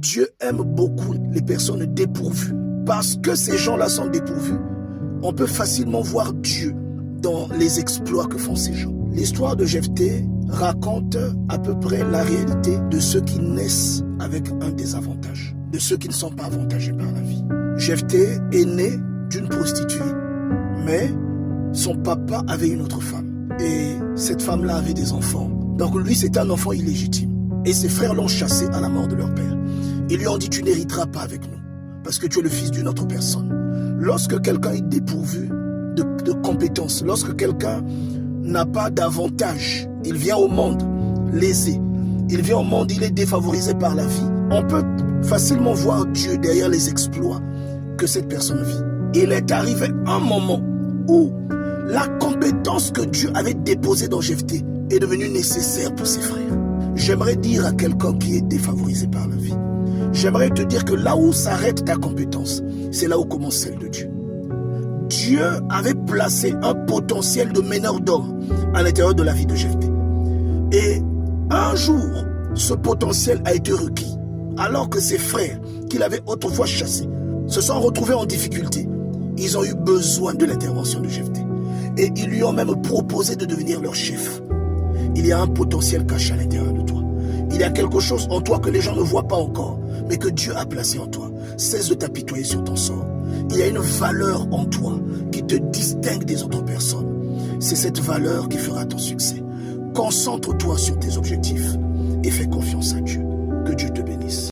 Dieu aime beaucoup les personnes dépourvues. Parce que ces gens-là sont dépourvus, on peut facilement voir Dieu dans les exploits que font ces gens. L'histoire de Jephthé raconte à peu près la réalité de ceux qui naissent avec un désavantage, de ceux qui ne sont pas avantagés par la vie. Jephthé est né d'une prostituée, mais son papa avait une autre femme. Et cette femme-là avait des enfants. Donc lui, c'était un enfant illégitime. Et ses frères l'ont chassé à la mort de leur père. Ils lui ont dit, tu n'hériteras pas avec nous, parce que tu es le fils d'une autre personne. Lorsque quelqu'un est dépourvu de compétences, lorsque quelqu'un n'a pas d'avantage, il vient au monde lésé, il vient au monde, il est défavorisé par la vie, on peut facilement voir Dieu derrière les exploits que cette personne vit. Il est arrivé un moment où la compétence que Dieu avait déposée dans Jephthé est devenue nécessaire pour ses frères. J'aimerais dire à quelqu'un qui est défavorisé par la vie, j'aimerais te dire que là où s'arrête ta compétence, c'est là où commence celle de Dieu. Dieu avait placé un potentiel de meneur d'homme à l'intérieur de la vie de Jephthé. Et un jour, ce potentiel a été requis, alors que ses frères, qu'il avait autrefois chassés, se sont retrouvés en difficulté. Ils ont eu besoin de l'intervention de Jephthé. Et ils lui ont même proposé de devenir leur chef. Il y a un potentiel caché à l'intérieur de toi. Il y a quelque chose en toi que les gens ne voient pas encore, mais que Dieu a placé en toi. Cesse de t'apitoyer sur ton sort. Il y a une valeur en toi qui te distingue des autres personnes. C'est cette valeur qui fera ton succès. Concentre-toi sur tes objectifs et fais confiance à Dieu. Que Dieu te bénisse.